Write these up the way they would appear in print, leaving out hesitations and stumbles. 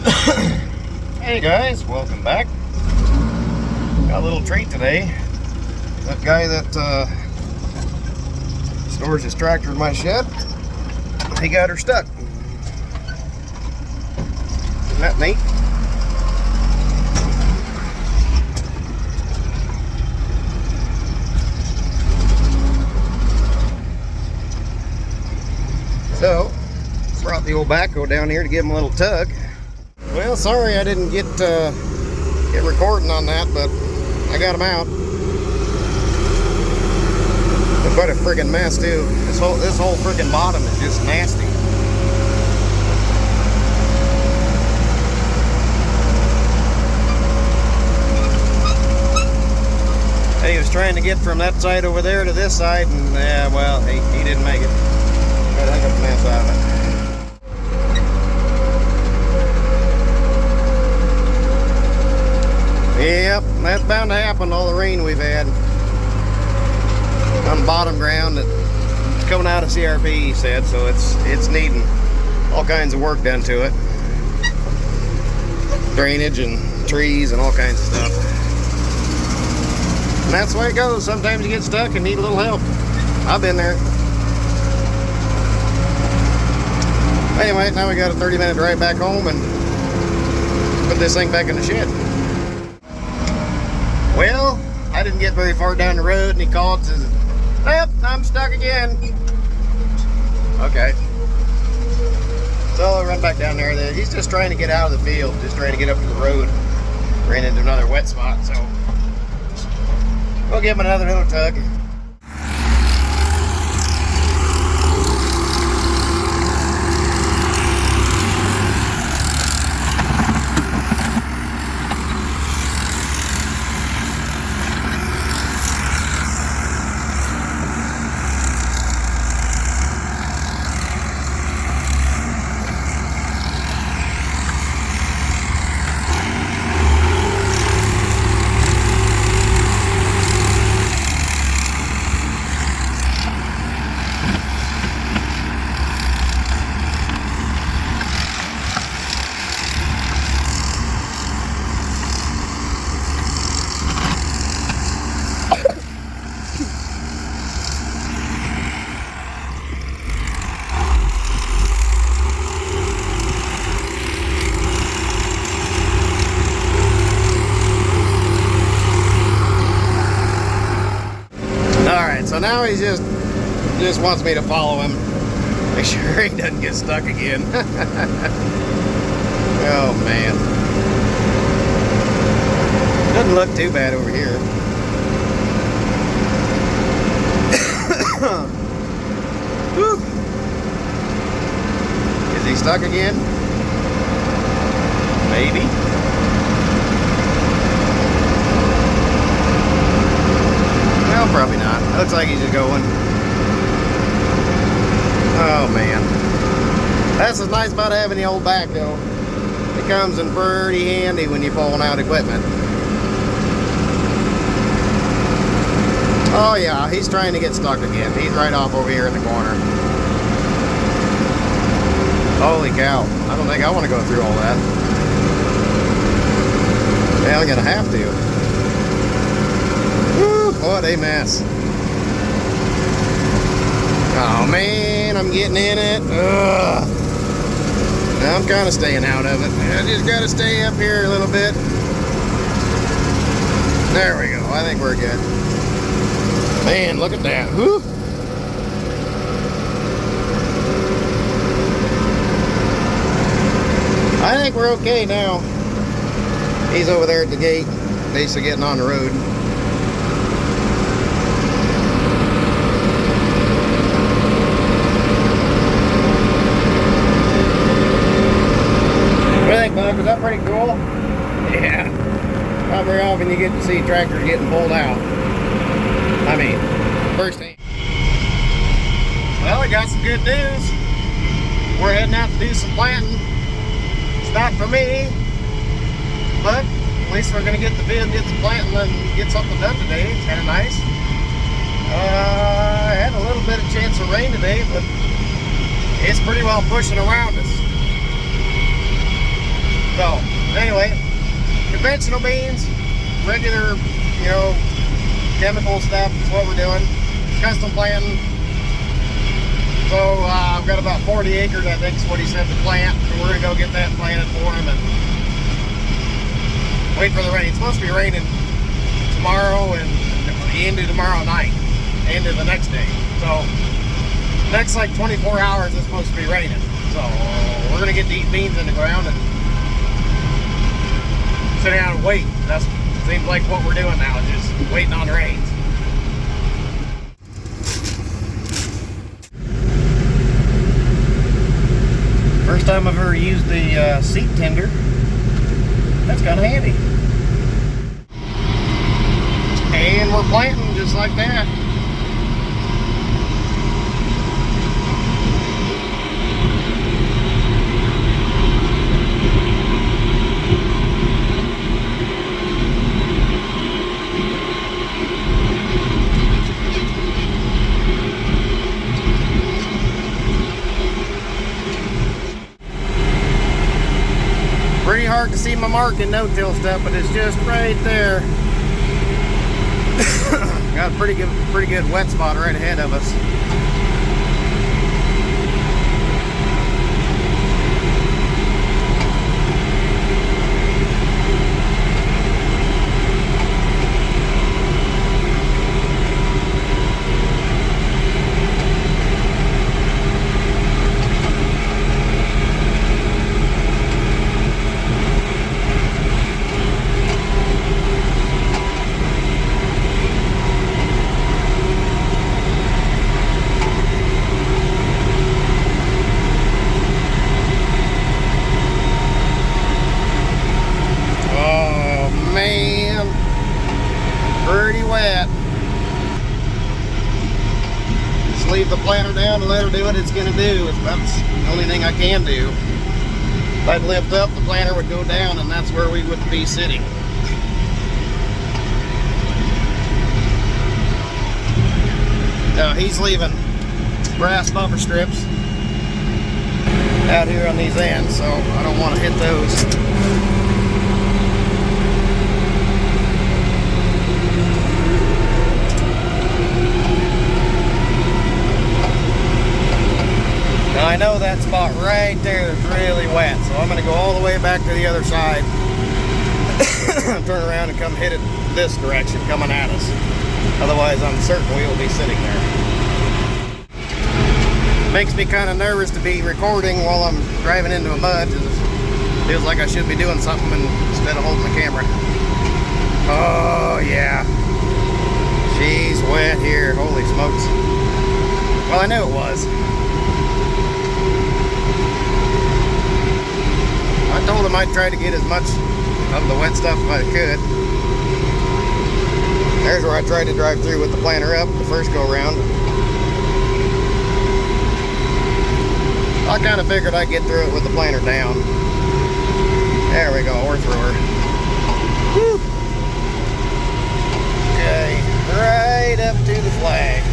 Hey guys, welcome back. Got a little treat today. That guy that stores his tractor in my shed, he got her stuck. Isn't that neat? So, brought the old backhoe down here to give him a little tug. Well, sorry I didn't get recording on that, but I got him out. But quite a friggin' mess too. This whole friggin' bottom is just nasty. He was trying to get from that side over there to this side, and well, he didn't make it. Got a heck of a mess out of it. Yep, that's bound to happen, all the rain we've had on bottom ground that's coming out of CRP, he said, so it's needing all kinds of work done to it. Drainage and trees and all kinds of stuff. And that's the way it goes. Sometimes you get stuck and need a little help. I've been there. Anyway, now we got a 30-minute drive back home and put this thing back in the shed. Well, I didn't get very far down the road and he called and says, "Yep, I'm stuck again." Okay. So I run back down there. He's just trying to get out of the field, just trying to get up to the road. Ran into another wet spot, so we'll give him another little tug. So now he just wants me to follow him, make sure he doesn't get stuck again. Oh man, doesn't look too bad over here. Is he stuck again? Maybe. Well, probably not. Looks like he's just going. Oh man, that's what's nice about having the old backhoe. It comes in pretty handy when you're pulling out equipment. Oh yeah, he's trying to get stuck again. He's right off over here in the corner. Holy cow, I don't think I want to go through all that. Yeah, I'm gonna have to. Woo, what a mess. Oh man, I'm getting in it. Ugh. Now I'm kind of staying out of it. I just got to stay up here a little bit. There we go. I think we're good. Man, look at that. Whew. I think we're okay now. He's over there at the gate, basically getting on the road. What do you think, Bud? Was that pretty cool? Yeah. Not very often you get to see tractors getting pulled out. I mean, first hand. Well, I got some good news. We're heading out to do some planting. It's not for me, but at least we're going to get the bid, get some planting, and get something done today. It's kind of nice. I had a little bit of chance of rain today, but it's pretty well pushing around us. So, conventional beans, regular, you know, chemical stuff is what we're doing. Custom planting. So I've got about 40 acres, I think is what he said to plant. So we're gonna go get that planted for him and wait for the rain. It's supposed to be raining tomorrow and into tomorrow night, into the next day. So next like 24 hours it's supposed to be raining. So we're gonna get these beans in the ground and sit down and wait. That seems like what we're doing now, just waiting on rains. First time I've ever used the seed tender. That's kind of handy. And we're planting just like that. Pretty hard to see my mark in no-till stuff, but it's just right there. Got a pretty good wet spot right ahead of us. Pretty wet. Just leave the planter down and let her do what it's gonna do. That's the only thing I can do. If I'd lift up, the planter would go down and that's where we would be sitting. Now he's leaving grass buffer strips out here on these ends, so I don't want to hit those. Now I know that spot right there is really wet, so I'm going to go all the way back to the other side, turn around and come hit it this direction coming at us. Otherwise I'm certain we will be sitting there. Makes me kind of nervous to be recording while I'm driving into a mud. It feels like I should be doing something instead of holding the camera. Oh yeah, she's wet here, holy smokes. Well, I knew it was. I told him I'd try to get as much of the wet stuff as I could. There's where I tried to drive through with the planter up the first go round. I kind of figured I'd get through it with the planter down. There we go, we're through her. Whew. Okay, right up to the flag.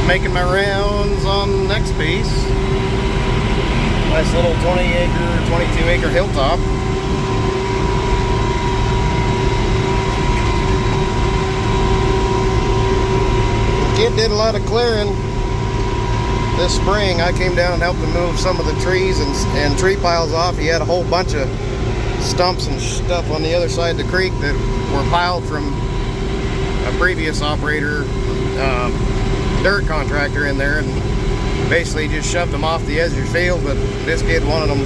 Making my rounds on the next piece. Nice little 20-acre, 22-acre hilltop. Kid did a lot of clearing this spring. I came down and helped him move some of the trees and tree piles off. He had a whole bunch of stumps and stuff on the other side of the creek that were piled from a previous operator, dirt contractor in there, and basically just shoved them off the edge of your field, but this kid wanted them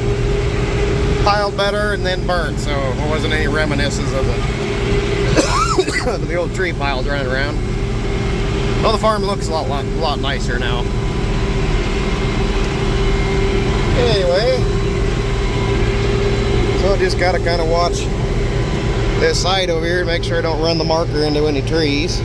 piled better and then burnt, so there wasn't any reminiscences of the old tree piles running around. Well, the farm looks a lot nicer now. Anyway, so I just gotta kind of watch this side over here to make sure I don't run the marker into any trees.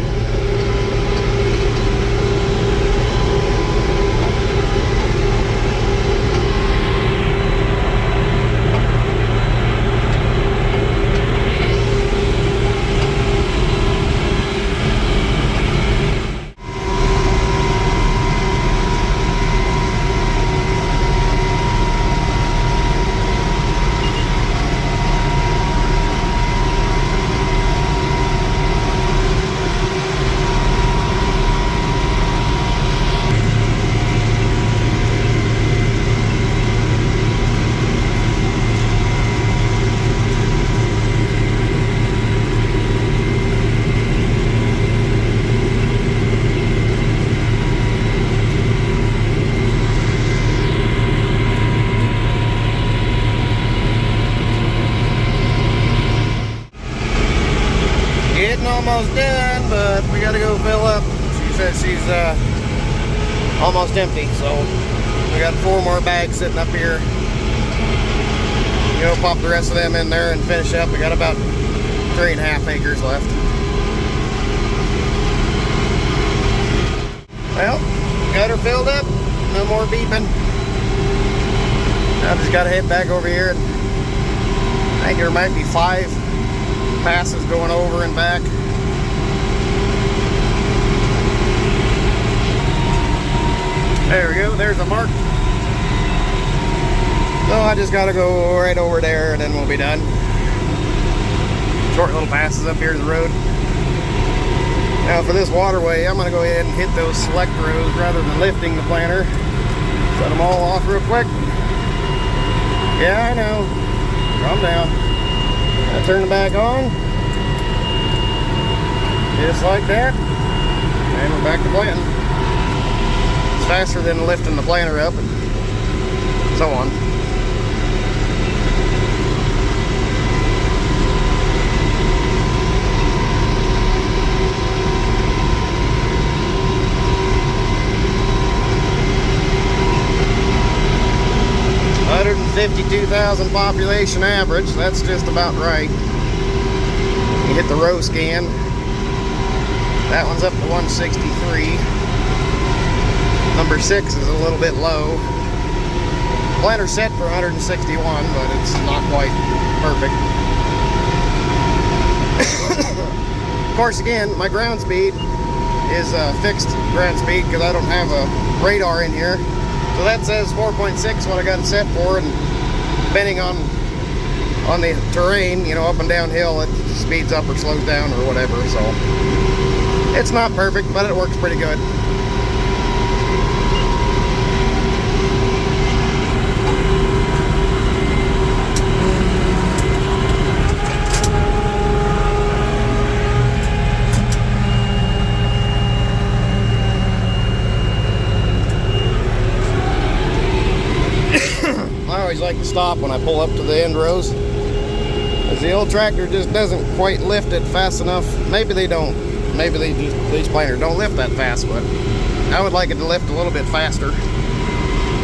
almost done, but we gotta go fill up. She says she's almost empty, so we got 4 more bags sitting up here. You know, pop the rest of them in there and finish up. We got about 3.5 acres left. Well, got her filled up. No more beeping. I just gotta head back over here. I think there might be 5 passes going over and back. There we go, there's a mark. So I just gotta go right over there and then we'll be done. Short little passes up here to the road. Now for this waterway, I'm gonna go ahead and hit those select rows rather than lifting the planter. Set them all off real quick. Yeah, I know. Calm down. I turn it back on. Just like that. And we're back to planting. It's faster than lifting the planter up and so on. $152,000 population average. That's just about right. You hit the row scan. That one's up to 163. Number 6 is a little bit low. Planter's set for 161, but it's not quite perfect. Of course, again, my ground speed is fixed ground speed because I don't have a radar in here. So that says 4.6 what I got it set for, and depending on the terrain, you know, up and downhill, it speeds up or slows down or whatever. So it's not perfect, but it works pretty good. I always like to stop when I pull up to the end rows, because the old tractor just doesn't quite lift it fast enough. Maybe they don't. Maybe these planters don't lift that fast, but I would like it to lift a little bit faster.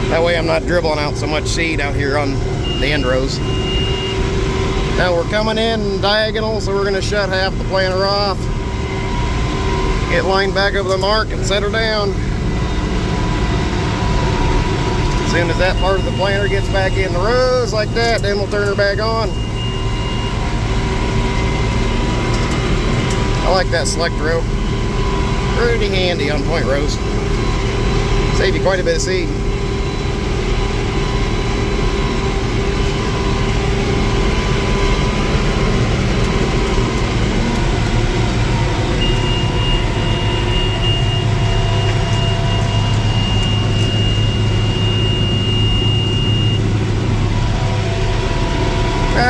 That way I'm not dribbling out so much seed out here on the end rows. Now we're coming in diagonal, so we're going to shut half the planter off, get lined back over the mark, and set her down. As soon as that part of the planter gets back in the rows like that, then we'll turn her back on. I like that select row. Pretty handy on point rows. Save you quite a bit of seed.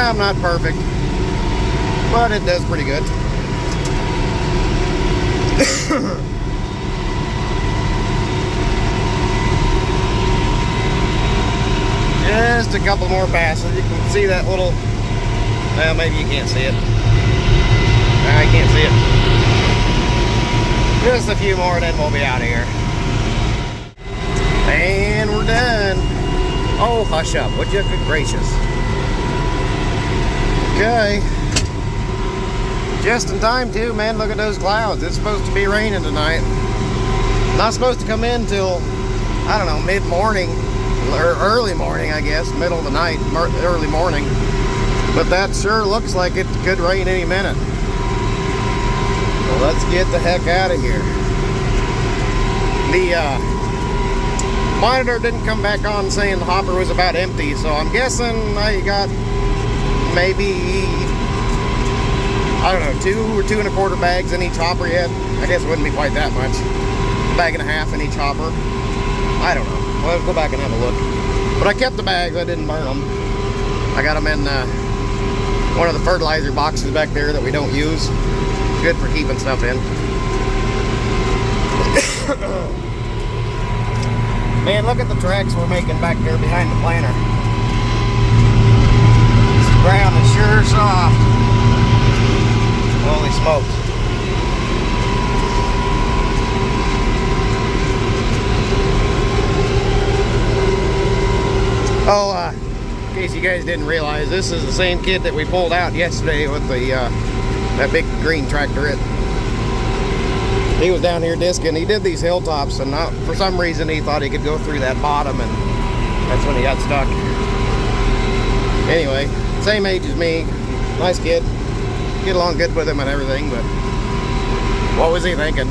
I'm not perfect, but it does pretty good. Just a couple more passes. You can see that little, well, maybe you can't see it. I can't see it. Just a few more, then we'll be out of here. And we're done. Oh, hush up, would you? Good gracious. Okay, just in time too, man. Look at those clouds. It's supposed to be raining tonight. Not supposed to come in till, I don't know, mid-morning or early morning, I guess, middle of the night, early morning. But that sure looks like it could rain any minute. Well, let's get the heck out of here. The monitor didn't come back on saying the hopper was about empty, so I'm guessing I got maybe, I don't know, 2 or 2 1/4 bags in each hopper yet. I guess it wouldn't be quite that much. 1.5 bags in each hopper. I don't know. Well, let's go back and have a look. But I kept the bags. I didn't burn them. I got them in one of the fertilizer boxes back there that we don't use. Good for keeping stuff in. Man, look at the tracks we're making back there behind the planter. Ground is sure soft. Holy smokes. didn't realize this is the same kid that we pulled out yesterday with the that big green tractor. He was down here disking. He did these hilltops, and for some reason he thought he could go through that bottom, and that's when he got stuck. Anyway, same age as me, nice kid, get along good with him and everything, but what was he thinking?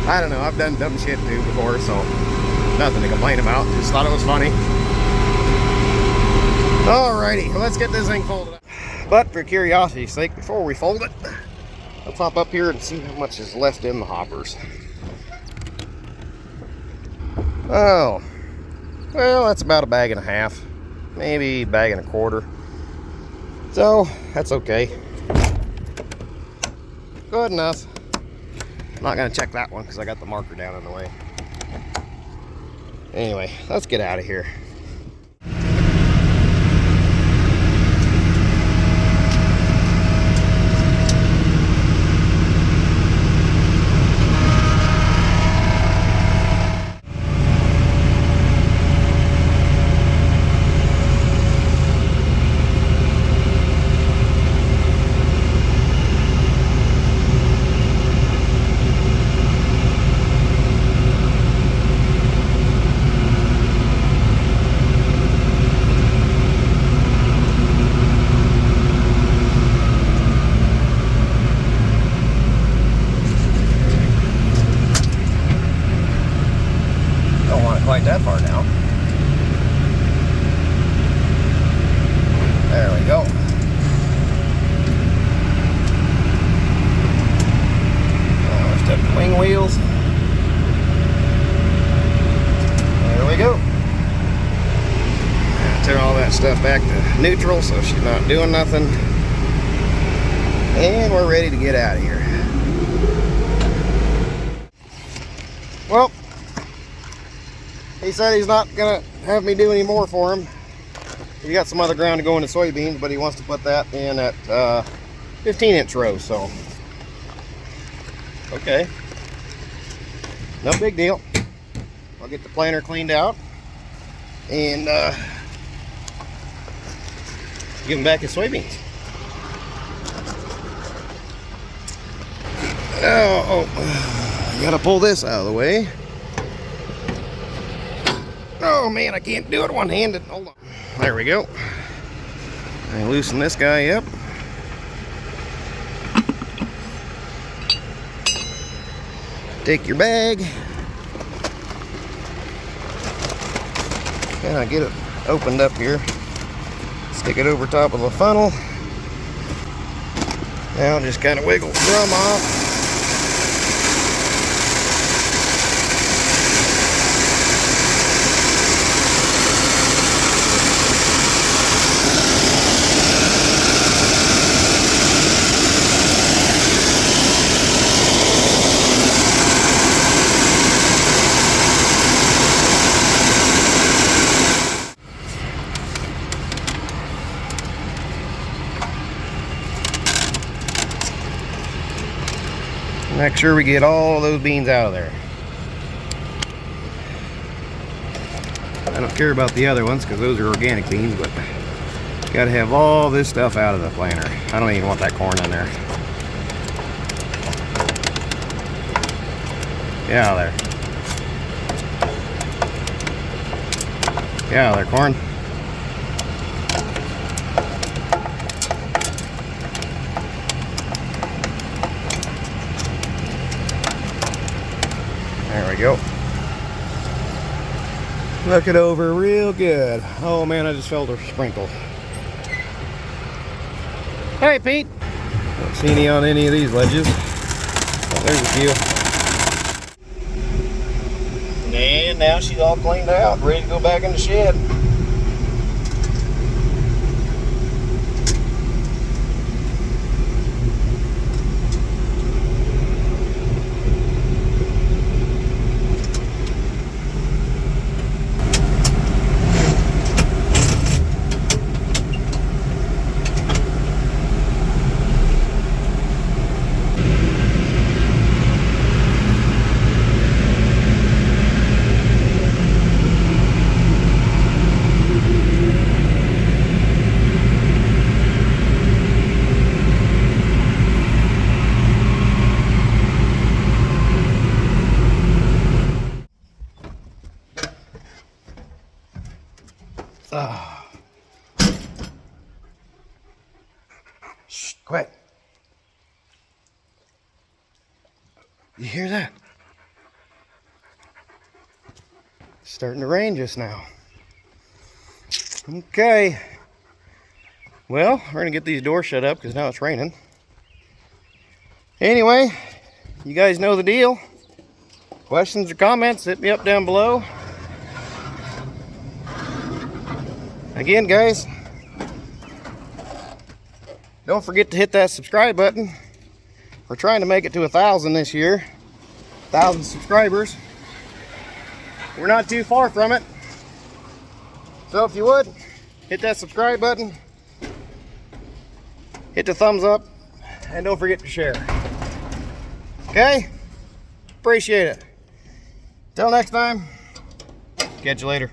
I don't know, I've done dumb shit too before, so nothing to complain about, just thought it was funny. Alrighty, let's get this thing folded up. But for curiosity's sake, before we fold it, let's hop up here and see how much is left in the hoppers. Oh, well, that's about a bag and a half, maybe a bag and a quarter. So that's okay, good enough. I'm not gonna check that one because I got the marker down in the way. Anyway, let's get out of here. Quite that far down. There we go. Now lift up the wing wheels. There we go. Turn all that stuff back to neutral so she's not doing nothing. And we're ready to get out of here. Well, he said he's not gonna have me do any more for him. We got some other ground to go into soybeans, but he wants to put that in at 15-inch rows, so okay, no big deal. I'll get the planter cleaned out and give him back his soybeans. I gotta pull this out of the way. Oh man, I can't do it one-handed. Hold on. There we go. I loosen this guy up. Take your bag. Kind of get it opened up here. Stick it over top of the funnel. Now just kind of wiggle the drum off. Make sure we get all those beans out of there. I don't care about the other ones because those are organic beans, but got to have all this stuff out of the planter. I don't even want that corn in there. Get out of there. Get out of there, corn. There we go. Look it over real good. Oh man, I just felt a sprinkle. Hey Pete. Don't see any on any of these ledges. Oh, there's a few. And now she's all cleaned out, ready to go back in the shed. Shh, quiet. You hear that? It's starting to rain just now. Okay. Well, we're gonna get these doors shut up because now it's raining. Anyway, you guys know the deal. Questions or comments, hit me up down below. Again, guys, don't forget to hit that subscribe button. We're trying to make it to 1,000 this year. 1,000 subscribers. We're not too far from it. So if you would, hit that subscribe button. Hit the thumbs up. And don't forget to share. Okay? Appreciate it. Till next time, catch you later.